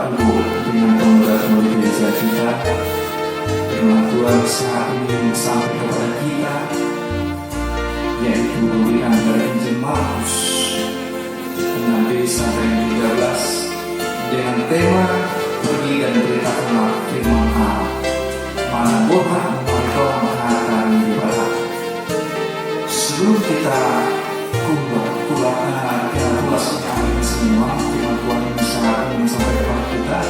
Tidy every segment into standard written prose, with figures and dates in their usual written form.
Bapak Ibu dengan pemuda-pemudi gereja kita, firman Tuhan saat ini sampai kepada kita, yaitu pemberian dari Injil Markus 6 sampai 13 dengan tema pergi dan beritakanlah firman Allah. Mana bohong mereka mengatakan di barat. Sebelum kita ulasnya ini semua, firman Tuhan ini saat ini sampai kepada kita.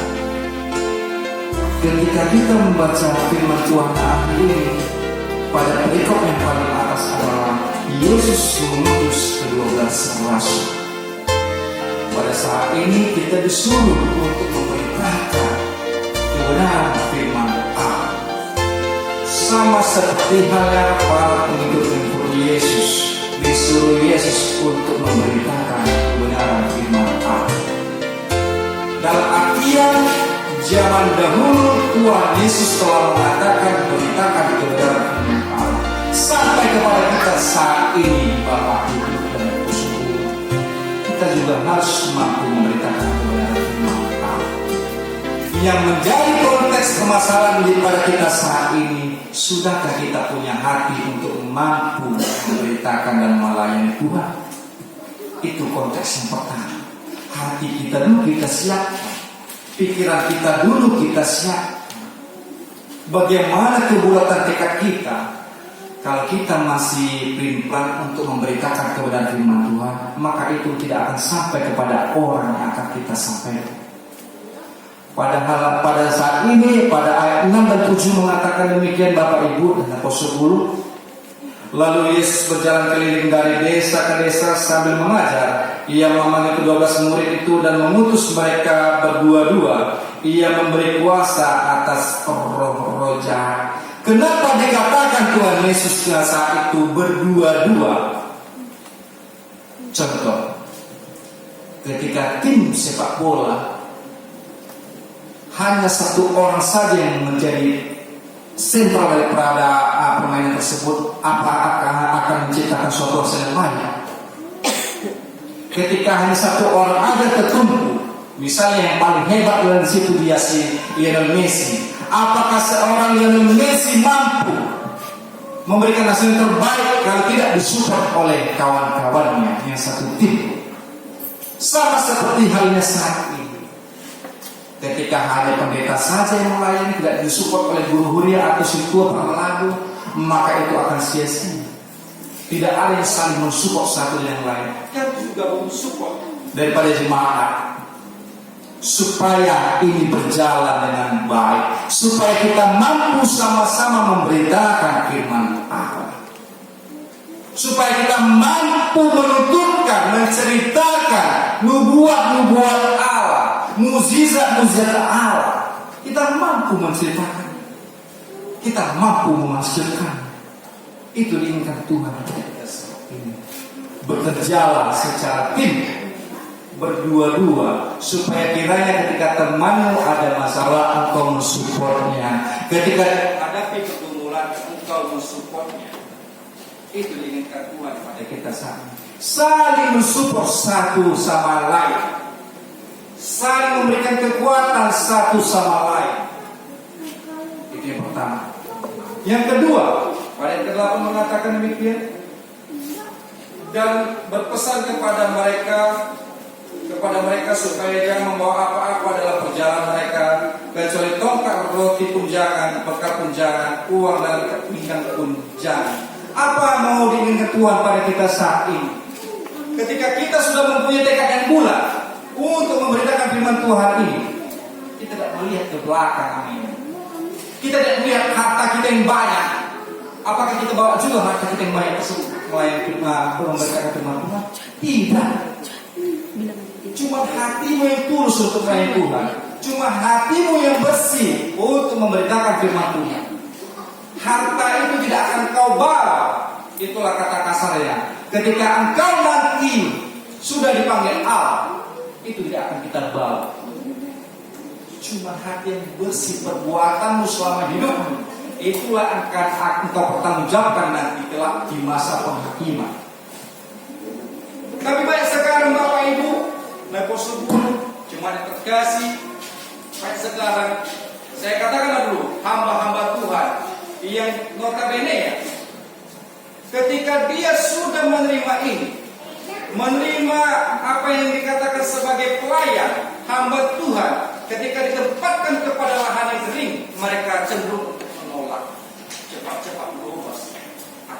Ketika kita membaca firman Tuhan hari ini, pada perikop yang paling atas adalah Yesus mengutus ke-12 rasul. Pada saat ini kita disuruh untuk memberitakan kebenaran firman Allah. Sama seperti halnya para pengikut Yesus, disuruh Yesus untuk memberitakan kebenaran firman Allah. Dalam artian zaman dahulu Tuhan Yesus telah mengatakan beritakan kebenaran firman Allah. Sampai kepada kita saat ini, Bapak Ibu dan Ibu, kita juga harus mampu memberitakan kebenaran firman Allah. Yang menjadi konteks permasalahan pada kita saat ini, sudahkah kita punya hati untuk mampu memberitakan dan melayani Tuhan? Itu konteks yang pertama. Hati kita dulu kita siap, pikiran kita dulu kita siap. Bagaimana kebulatan tekad kita? Kalau kita masih pelin-pelan untuk memberitakan kebenaran firman Tuhan, maka itu tidak akan sampai kepada orang yang akan kita sampaikan. Padahal pada saat ini, pada ayat 6 dan 7 mengatakan demikian Bapak Ibu dan Apostol Guru. Lalu Yesus berjalan keliling dari desa ke desa sambil mengajar. Ia memanggil ke-12 murid itu dan mengutus mereka berdua-dua. Ia memberi kuasa atas roh-roh jahat. Kenapa dikatakan Tuhan Yesus saat itu berdua-dua? Contoh, ketika tim sepak bola hanya satu orang saja yang menjadi sentral daripada permainan tersebut, akan menciptakan suatu hasil yang banyak. Ketika hanya satu orang ada tertumpu, misalnya yang paling hebat dari situ dia si Lionel Messi. Apakah seorang Lionel Messi mampu memberikan hasil yang terbaik kalau tidak disupport oleh kawan-kawannya yang satu tim? Sama seperti halnya saat ini. Ketika hanya pendeta saja yang melayani, tidak disupport oleh guru huria atau tua pengelagu, maka itu akan sia-sia. Tidak ada yang saling mensupport satu yang lain. Yang juga mensupport daripada jemaat, supaya ini berjalan dengan baik, supaya kita mampu sama-sama memberitakan firman Allah, supaya kita mampu menuturkan, menceritakan nubuat-nubuat Allah, mukjizat-mukjizat Allah. Kita mampu menceritakan, kita mampu menghasilkan. Itu diinginkan Tuhan kita saat ini. Bekerjalah secara tim, berdua-dua, supaya kiranya ketika temanmu ada masalah engkau mensupportnya, ketika hadapi pergumulan engkau mensupportnya. Itu diinginkan Tuhan pada kita saling mensupport satu sama lain, saling memberikan kekuatan satu sama lain. Itu yang pertama. Yang kedua, pada ayat ke-8 mengatakan demikian, dan berpesan kepada mereka supaya jangan membawa apa-apa dalam perjalanan mereka, kecuali tongkat, roti pun jangan, bekal pun jangan, uang dan pinggan pun jangan. Apa mau diinginkan Tuhan pada kita saat ini? Ketika kita sudah mempunyai tekad yang bulat untuk memberitakan firman Tuhan ini, kita tidak melihat ke belakang ini. Kita tidak melihat harta kita yang banyak. Apakah kita bawa juga harta kita yang banyak tersebut memberitakan firman Tuhan? Tidak. Cuma hatimu yang tulus untuk melayani Tuhan. Cuma hatimu yang bersih untuk memberitakan firman Tuhan. Harta itu tidak akan kau bawa. Itulah kata kasarnya. Ketika engkau nanti sudah dipanggil Allah, itu tidak akan kita bawa. Cuma hati yang bersih, perbuatanmu selama hidupmu, itulah akan engkau pertanggungjawabkan nanti kelak di masa penghakiman. Tapi banyak sekarang Bapak Ibu, Apostol Guru, jemaat yang terkasih, Kayak sekarang, saya katakan dulu, hamba-hamba Tuhan yang notabene ya, ketika dia sudah menerima ini, menerima apa yang dikatakan sebagai pelayan, hamba Tuhan, ketika ditempatkan kepada lahan yang kering, mereka cenderung menolak. Cepat-cepat berubah.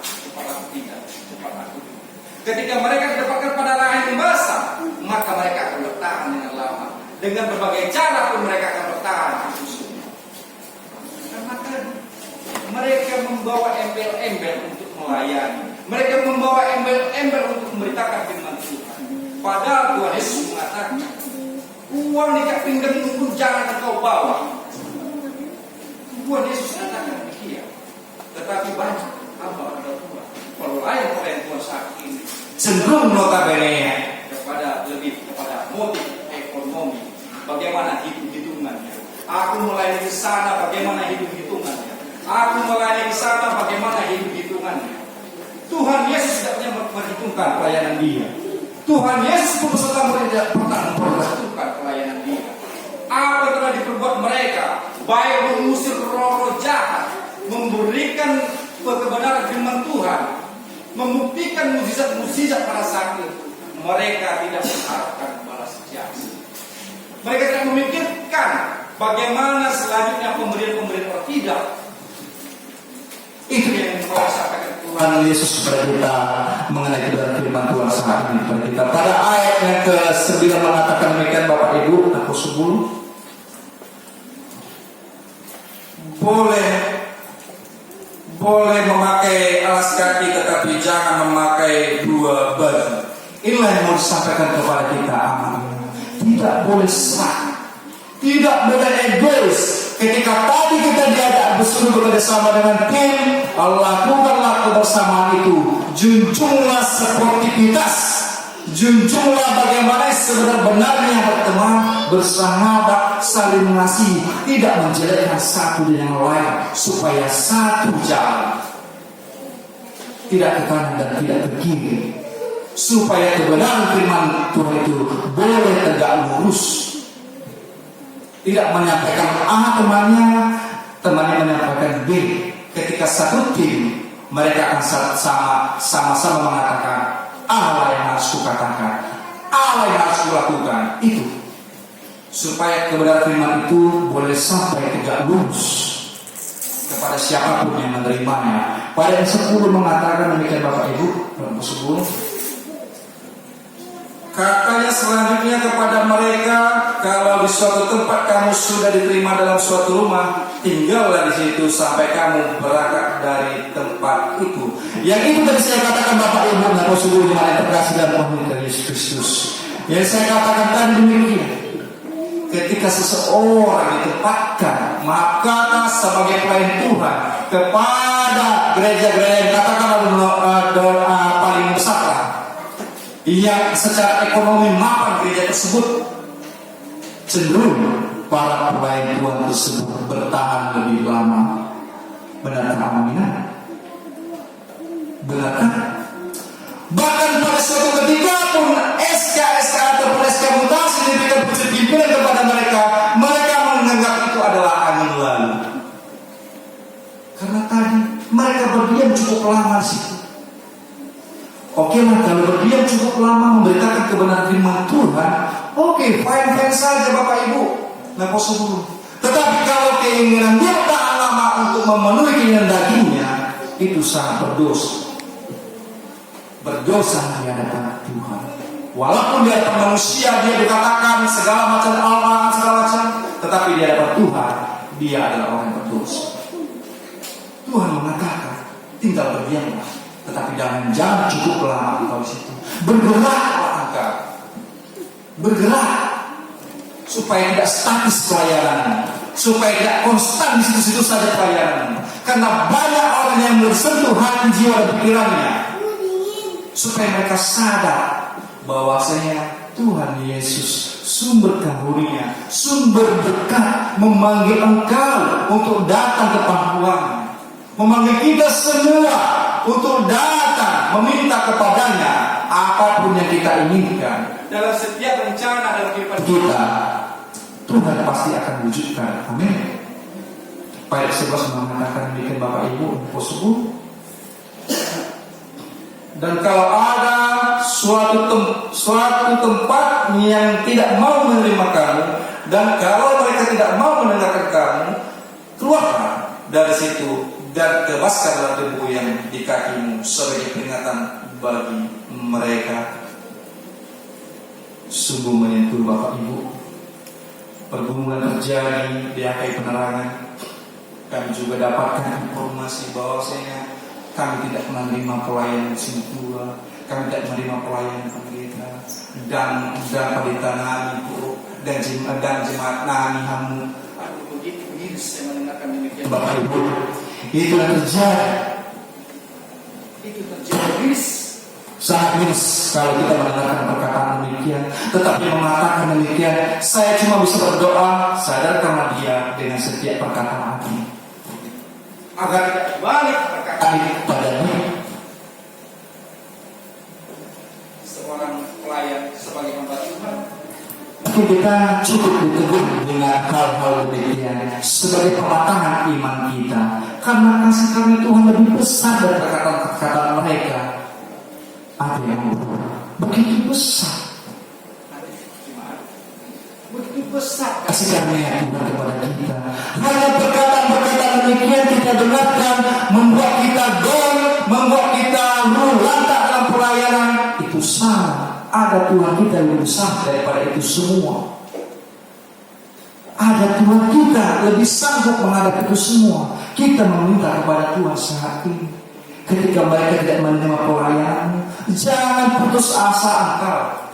Cepat aku tidak, cepat aku tidak. Ketika mereka ditempatkan pada lahan yang basah, maka mereka akan bertahan dengan lama. Dengan berbagai cara pun mereka akan bertahan. Karena mereka membawa embel-embel untuk melayani. Mereka membawa embel-embel untuk memberitakan firman Tuhan. Padahal Tuhan Yesus mengatakan, uang di kaki pinggang pun jangan engkau bawa. Tuhan Yesus katakan demikian. Tetapi banyak hamba-hamba Tuhan, pelayan Tuhan saat ini cenderung notabene kepada motif ekonomi. Bagaimana hitung-hitungannya? Aku melayani di sana, bagaimana hitung-hitungannya? Aku melayani di sana, bagaimana hitung-hitungannya? Tuhan Yesus tidak pernah memperhitungkan pelayanan dia. Tuhan Yesus pun tidak pernah memperhitungkan pelayanan dia. Apa yang telah diperbuat mereka, baik mengusir roh-roh jahat, memberikan kebenaran firman Tuhan, membuktikan mukjizat-mukjizat pada saat itu, mereka tidak mengharapkan balas jasa. Mereka tidak memikirkan bagaimana selanjutnya pemberian-pemberian atau tidak. Itu yang mau sampaikan Tuhan Yesus kepada kita mengenai kebenaran firman Tuhan saat ini kepada kita. Pada ayat yang ke-9 mengatakan demikian, Bapak Ibu, aku 10. Boleh memakai alas kaki, tetapi jangan memakai dua baju. Inilah yang mau disampaikan kepada kita, aman. Tidak boleh serak, tidak boleh egois. Ketika tadi kita diajak bersungguh bekerjasama dengan tim, lakukanlah kebersamaan itu. Junjunglah sportivitas, junjunglah bagaimana sebenarnya berteman, bersahabat, saling mengasihi, tidak menjelekkan satu dengan yang lain, supaya satu jalan, tidak ke kanan dan tidak ke kiri, supaya kebenaran firman Tuhan itu boleh tegak lurus. Tidak menyampaikan A temannya menyampaikan B. Ketika satu tim, mereka akan sama-sama mengatakan apa yang harus kukatakan, apa yang harus kulakukan. Itu supaya kebenaran firman itu boleh sampai tegak lurus kepada siapapun yang menerimanya. Pada yang 10 mengatakan demikian, Bapak Ibu, 10. Katanya selanjutnya kepada mereka, kalau di suatu tempat kamu sudah diterima dalam suatu rumah, tinggallah di situ sampai kamu berangkat dari tempat itu. Yang itu tadi saya katakan, Bapak Ibu dan Saudara jemaat yang terkasih dalam Tuhan Yesus Kristus. Yang saya katakan tadi demikian. Ketika seseorang ditempatkan, maka sebagai pelayan Tuhan kepada gereja-gereja yang katakanlah paling besar, yang secara ekonomi mapan gereja tersebut, cenderung para pelayan Tuhan tersebut bertahan lebih lama. Benarkah aminah? Benarkah? Bahkan pada suatu ketika pun SK ataupun SK mutasi diberikan pimpinan kepada mereka menganggap itu adalah angin lalu. Karena tadi mereka berdiam cukup lama di situ. Oke lah, kalau berdiam cukup lama memberitakan kebenaran firman Tuhan, oke, fine saja Bapak Ibu, lepas 10. Tetapi kalau keinginan dia tahan lama untuk memenuhi keinginan dagingnya, itu sangat berdosa. Berdosa di hadapan Tuhan. Walaupun di hadapan manusia dia dikatakan segala macam alamat, segala macam, tetapi di hadapan Tuhan dia adalah orang yang berdosa. Tuhan mengatakan, tinggal berdiamlah. Tetapi jangan cukup lama engkau di situ. Bergeraklah engkau. Bergerak supaya tidak statis pelayanan, supaya tidak konstan di situ-situ saja pelayanan. Karena banyak orang yang bersentuh hati, jiwa dan pikirannya, supaya mereka sadar bahwasanya Tuhan Yesus sumber karunia, sumber berkat, memanggil engkau untuk datang ke pangkuannya, memanggil kita semua untuk datang meminta kepadanya apapun yang kita inginkan dalam setiap rencana dalam kehidupan kita. Tuhan pasti akan wujudkan. Amin. Ayat 11 mengatakan demikian Bapak Ibu tersebut. Dan kalau ada suatu tempat yang tidak mau menerima kamu, dan kalau mereka tidak mau mendengarkan kamu, keluarlah dari situ dan tebaskanlah debu yang di kakimu sebagai peringatan bagi mereka. Sungguh menyentuh Bapak Ibu. Pergumulan terjadi di akhir penerangan. Kami juga dapatkan informasi bahwasanya kami tidak menerima pelayanan Sintua, kami tidak menerima pelayanan pendeta dan pendeta nami buruk dan jemaat nami hamu. Aduh, begitu saya mendengarkan demikian Bapak Ibu. Itu yang terjadi. Itu terjadi miris. Sangat miris kalau kita mendengarkan perkataan demikian. Tetapi mengatakan demikian, saya cuma bisa berdoa sadarkanlah dia dengan setiap perkataan ini, agar tidak balik perkataan ini kepadanya. Seorang pelayan sebagai hamba Tuhan, mungkin kita cukup ditegur dengan hal-hal demikian sebagai pematangan iman kita, karena kasih karunia Tuhan lebih besar dari perkataan mereka. Ada yang begitu besar, begitu besar kasih karunia Tuhan kepada kita. Hanya perkataan-perkataan demikian kita dengarkan membuat kita down, membuat kita lantak dalam pelayanan. Itu salah. Ada Tuhan kita yang lebih besar daripada itu semua. Ada Tuhan kita lebih sanggup menghadapi itu semua. Kita meminta kepada Tuhan saat ini. Ketika mereka tidak menerima pelayanan, jangan putus asa engkau.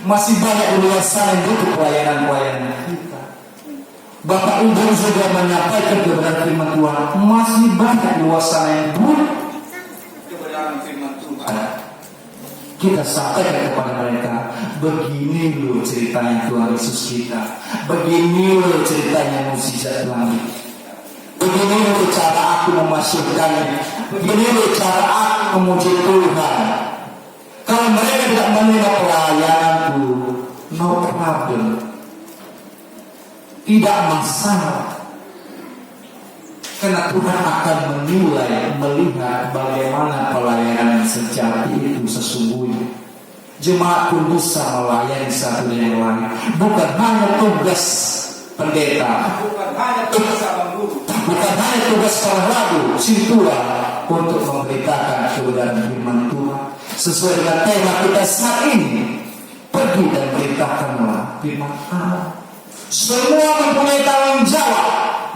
Masih banyak luar sana yang butuh pelayanan kita. Bapak Ibu juga menyampaikan kebenaran firman Tuhan. Masih banyak luar sana yang butuh kebenaran firman Tuhan. Kita sampaikan kepada mereka, begini loh ceritanya Tuhan Yesus kita, begini loh ceritanya mukjizat langit, begini loh cara aku memasukkannya, begini loh cara aku memuji Tuhan. Kalau mereka tidak menerima pelayananku, no problem, tidak masalah. Karena Tuhan akan menilai, melihat bagaimana pelayanan sejati itu sesungguhnya. Jemaat pun bisa melayani satu dengan yang lain. Bukan hanya tugas pendeta, bukan hanya tugas abang guru, bukan hanya tugas para lagu, Sintua untuk memberitakan kebenaran firman Tuhan. Sesuai dengan tema kita saat ini, pergi dan beritakanlah firman Allah. Semua mempunyai tanggung jawab.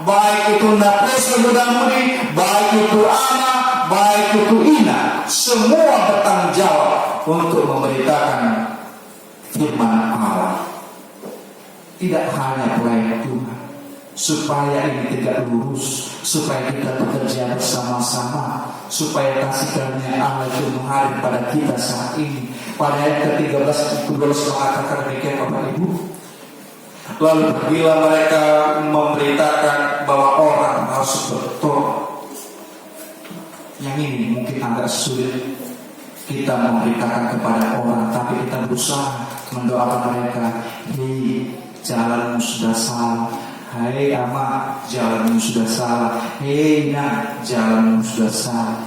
Baik itu Napres Mudi, baik itu Ana, baik itu Ina, semua bertanggung jawab untuk memberitakan firman Allah. Tidak hanya pelayan Tuhan, supaya ini tegak lurus, supaya kita bekerja bersama-sama, supaya kasih karunia Allah itu mengalir pada kita saat ini. Pada ayat ke-13 mengatakan demikian Bapak Ibu. Lalu bila mereka memberitakan bahwa orang harus bertobat. Yang ini mungkin agak sulit kita memberitakan kepada orang, tapi kita berusaha mendoakan mereka. Hei, jalanmu sudah salah. Hei ama, jalanmu sudah salah. Hei nak, jalanmu sudah salah.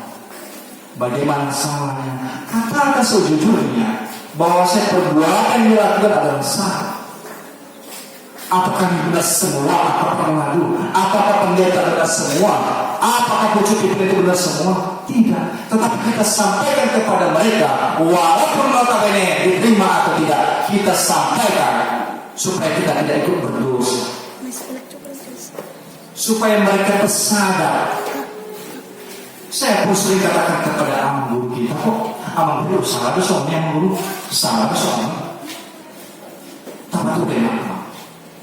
Bagaimana salahnya? Katakan sejujurnya bahwa saya perbuatan yang dilakukan adalah salah. Apakah benar semua? Apakah lalu? Apakah pendeta benar semua? Apakah pucuk itu benar semua? Tidak. Tetapi kita sampaikan kepada mereka, walaupun notabene diterima atau tidak, kita sampaikan supaya kita tidak ikut berdosa, supaya mereka tersadar. Saya pun sering katakan kepada amang guru kita, kok amang guru salah soalnya, amang guru salah soalnya. Tapi itu memang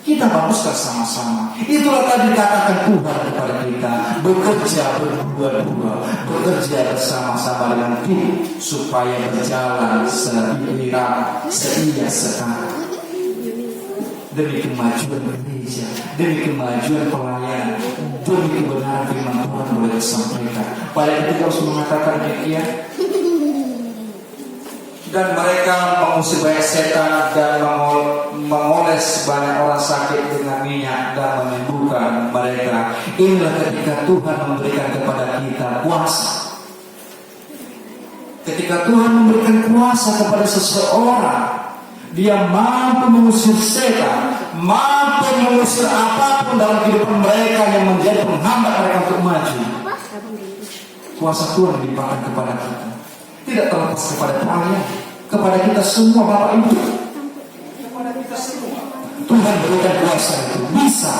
kita baguskan sama-sama. Itulah tadi dikatakan Tuhan kepada kita, bekerja berdua-dua, bekerja bersama-sama dengan tim supaya berjalan seirama, seia sekali demi kemajuan gereja, demi kemajuan pelayanan, demi kebenaran firman Tuhan boleh disampaikan. Pada ketika harus mengatakan demikian, dan mereka mengusir banyak setan dan mengoles banyak orang sakit dengan minyak dan menyembuhkan mereka. Inilah ketika Tuhan memberikan kepada kita kuasa. Ketika Tuhan memberikan kuasa kepada seseorang, dia mampu mengusir setan, mampu mengusir apapun dalam kehidupan mereka yang menjadi penghambat mereka untuk maju. Kuasa Tuhan dilimpahkan kepada kita, tidak terlepas kepada kalian, kepada kita semua, Bapak Ibu, kepada kita semua. Tuhan berikan kuasa itu, bisa.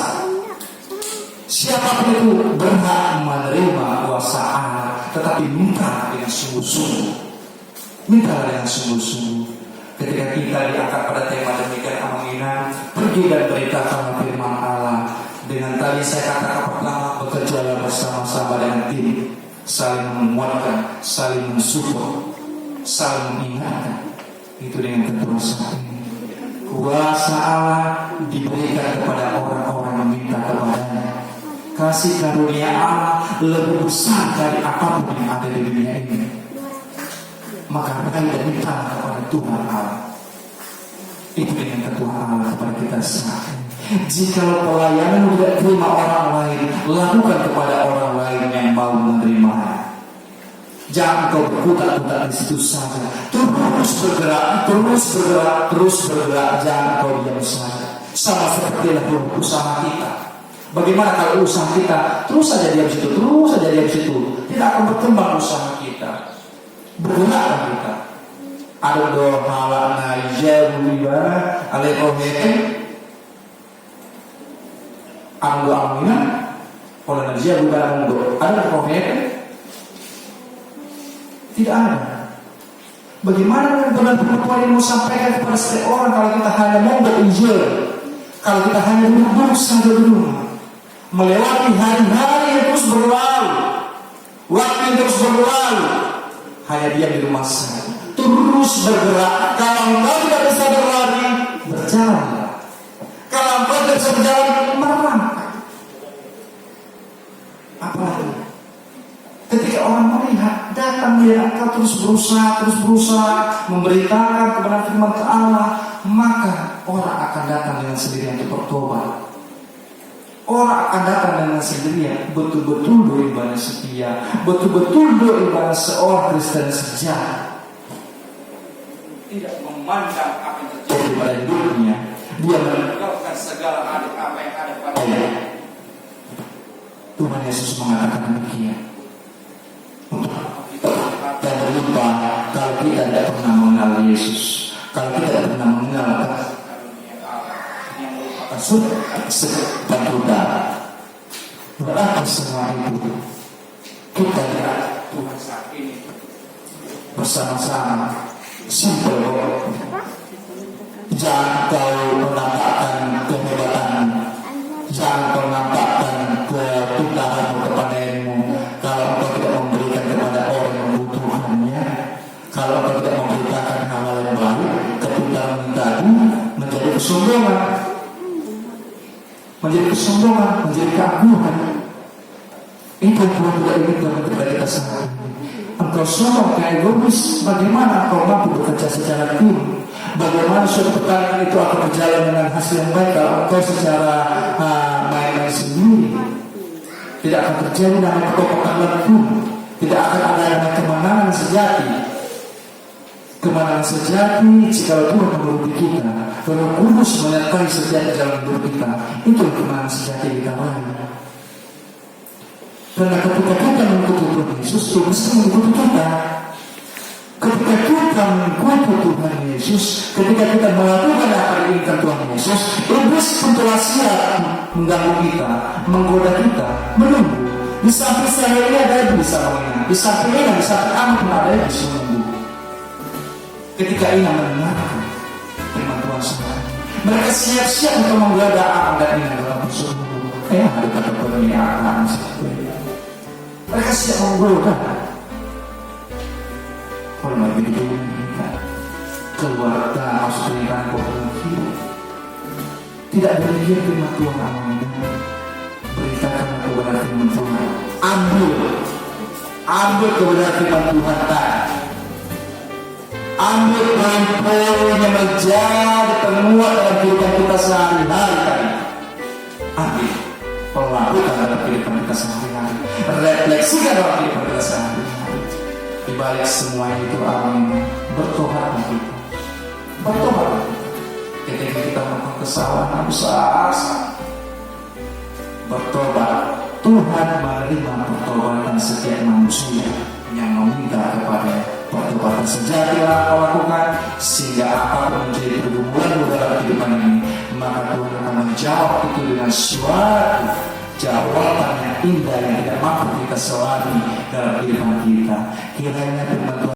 Siapapun itu berhak menerima kuasa Allah, tetapi minta dengan sungguh-sungguh. Minta dengan sungguh-sungguh. Ketika kita diangkat pada tema demikian aminan, pergi dan beritakan firman Allah. Dengan tadi saya katakan pertama, bekerjalah bersama-sama dengan tim, saling menguatkan, saling mensupport, saling mengingatkan. Itu dengan ketulusan ini. Kuasa Allah diberikan kepada orang-orang yang minta kepadanya. Kasih karunia Allah lebih besar dari apapun yang ada di dunia ini. Maka raih dan minta kepada Tuhan Allah. Itu dengan ketuhan Allah kepada kita semua. Jika pelayanan tidak terima orang lain, lakukan kepada orang lain yang mau menerima. Jangan kau berputar-putar di situ saja. Terus bergerak, terus bergerak, terus bergerak. Jangan kau diam saja. Sama seperti usaha kita. Bagaimana kalau usaha kita terus saja diam situ, terus saja diam situ? Tidak akan berkembang usaha kita. Bergeraklah kita. Ada doa halana jawiba alaihi amdo amina oleh najia bukan amdo. Ada profet? Tidak ada. Bagaimana dengan perempuan yang mau sampaikan kepada setiap orang kalau kita hanya mau berinjil, kalau kita hanya duduk saja di rumah, melewati hari-hari yang terus berlalu, waktu yang terus berlalu, hanya diam di rumah saja, terus bergerak. Kalau engkau tidak bisa berlari, berjalan. Kalau engkau tidak bisa berjalan, merangkak. Apalagi ketika orang melihat datang dia, engkau terus berusaha memberitakan kebenaran firman Allah, maka orang akan datang dengan sendirian untuk bertobat. Orang akan datang dengan sendirian betul-betul beribadah setia, betul-betul beribadah seorang Kristen sejati, tidak memandang apa yang terjadi pada hidupnya. Dia meninggalkan segala apa yang ada padanya. Tuhan Yesus mengatakan demikian. Dan berlupa kalau kita tidak pernah mengenal Yesus, kalau kita tidak pernah mengenal dan kita berapa semua itu kita lihat Tuhan saat ini bersama-sama. Simple. Jangan kau menampakkan kehebatan, jangan kau menampakkan kepintaran kepandaianmu kalau kau tidak memberikan kepada orang yang membutuhkannya, kalau kau tidak memberitakan hal-hal yang baik. Kepintaran tadi menjadi kesombongan, menjadi keagungan. Itu yang Tuhan tidak inginkan kepada kita semua. Engkau sombong, egois, bagaimana engkau mampu bekerja secara tim? Bagaimana suatu pertandingan itu akan berjalan dengan hasil yang baik kalau engkau secara main-main sendiri? Tidak akan terjadi namanya kekompakan tim. Tidak akan ada namanya kemenangan sejati. Kemenangan sejati jika Tuhan menuruti kita, Roh Kudus menyertai setiap jalan hidup kita. Itu kemenangan sejati kita raih. Karena ketika kita mengikuti Tuhan Yesus, Tuhan mesti mengikuti kita. Ketika kita mengikuti Tuhan Yesus, ketika kita melakukan apa yang diinginkan Tuhan Yesus, iblis pun telah siap mengganggu kita, menggoda kita, menunggu. Di samping saya ini ada yang bisa mengingat, di samping ini, di samping amat pun ada yang bisa menunggu. Ketika ini mendengarkan firman Tuhan semua, mereka siap-siap untuk menggada apa dan ini dalam persungguh. Ada kata ini akan seperti ini. Mereka siap menggoda. Kalau lagi di dunia keluarga harus berikan hidup. Tidak berpikir firman Tuhan amanah. Beritakan kebenaran firman Tuhan. Ambil kebenaran firman Tuhan tadi. Ambil poin-poin yang menjadi penguat dalam kehidupan kita sehari-hari. Ambil, lakukan dalam kehidupan kita sehari-hari. Refleksikan dalam kehidupan kita sehari-hari. Di balik semua itu, amin. Bertobat kita. Bertobat. Ketika kita melakukan kesalahan besar, bertobat. Tuhan menerima pertobatan setiap manusia yang meminta kepada pertobatan sejati yang kau lakukan, sehingga apapun menjadi pergumulan dalam kehidupan ini, maka Tuhan akan menjawab itu dengan suatu jawaban yang indah yang tidak mampu kita selami dalam kehidupan kita. Kiranya firman Tuhan